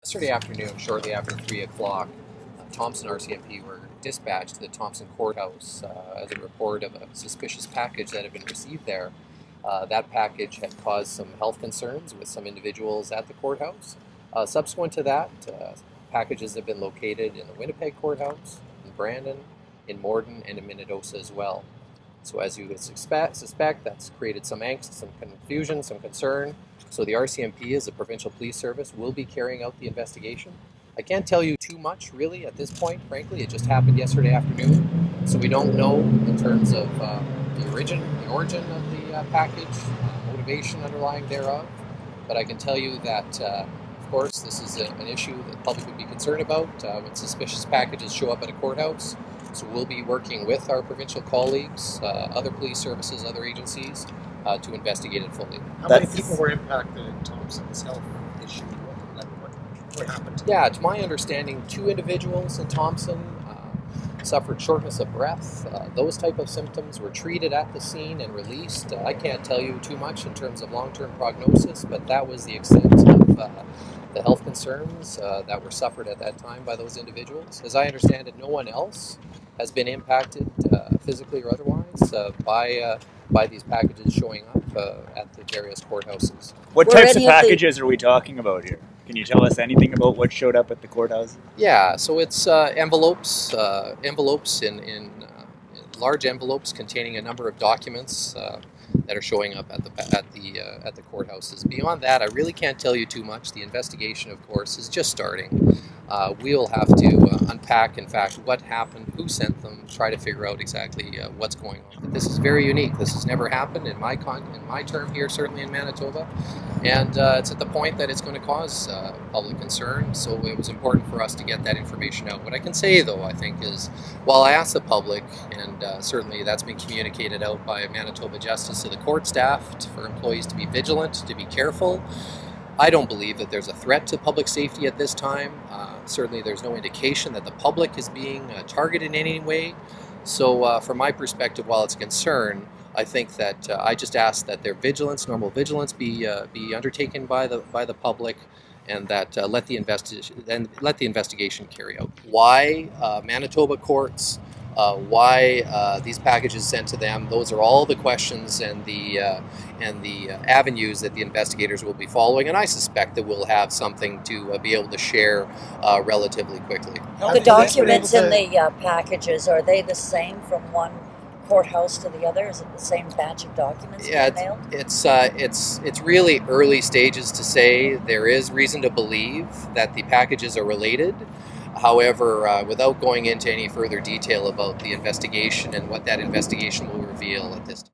Yesterday afternoon, shortly after 3 o'clock, Thompson RCMP were dispatched to the Thompson courthouse as a report of a suspicious package that had been received there. That package had caused some health concerns with some individuals at the courthouse. Subsequent to that, packages have been located in the Winnipeg courthouse, in Brandon, in Morden, and in Manitoba as well. So as you would suspect, that's created some angst, some confusion, some concern. So the RCMP, as a provincial police service, will be carrying out the investigation. I can't tell you too much, really, at this point, frankly. It just happened yesterday afternoon, so we don't know in terms of the origin of the package, motivation underlying thereof. But I can tell you that, of course, this is an issue that the public would be concerned about when suspicious packages show up at a courthouse. So we'll be working with our provincial colleagues, other police services, other agencies, to investigate it fully. How many people were impacted in Thompson's health issue? What happened? Yeah, to my understanding, 2 individuals in Thompson suffered shortness of breath. Those type of symptoms were treated at the scene and released. I can't tell you too much in terms of long-term prognosis, but that was the extent of the health concerns that were suffered at that time by those individuals. As I understand it, no one else has been impacted physically or otherwise by these packages showing up at the various courthouses. What types of packages are we talking about here? Can you tell us anything about what showed up at the courthouse? Yeah, so it's envelopes in large envelopes containing a number of documents that are showing up at the courthouses. Beyond that, I really can't tell you too much. The investigation, of course, is just starting. We'll have to unpack, in fact, what happened, who sent them, try to figure out exactly what's going on. This is very unique. This has never happened in my term here, certainly in Manitoba, and it's at the point that it's going to cause public concern, so it was important for us to get that information out. What I can say, though, I think, is while I asked the public, and certainly that's been communicated out by Manitoba Justice to the court staff for employees to be vigilant, to be careful, I don't believe that there's a threat to public safety at this time. Certainly there's no indication that the public is being targeted in any way. So from my perspective, while it's a concern, I think that I just ask that their vigilance, normal vigilance, be undertaken by the public, and that let the investigation carry out. Why Manitoba courts? Why these packages sent to them? Those are all the questions and the avenues that the investigators will be following, and I suspect that we'll have something to be able to share relatively quickly. The documents in the packages, are they the same from one courthouse to the other? Is it the same batch of documents being mailed? It's really early stages to say. There is reason to believe that the packages are related. However, without going into any further detail about the investigation and what that investigation will reveal at this time.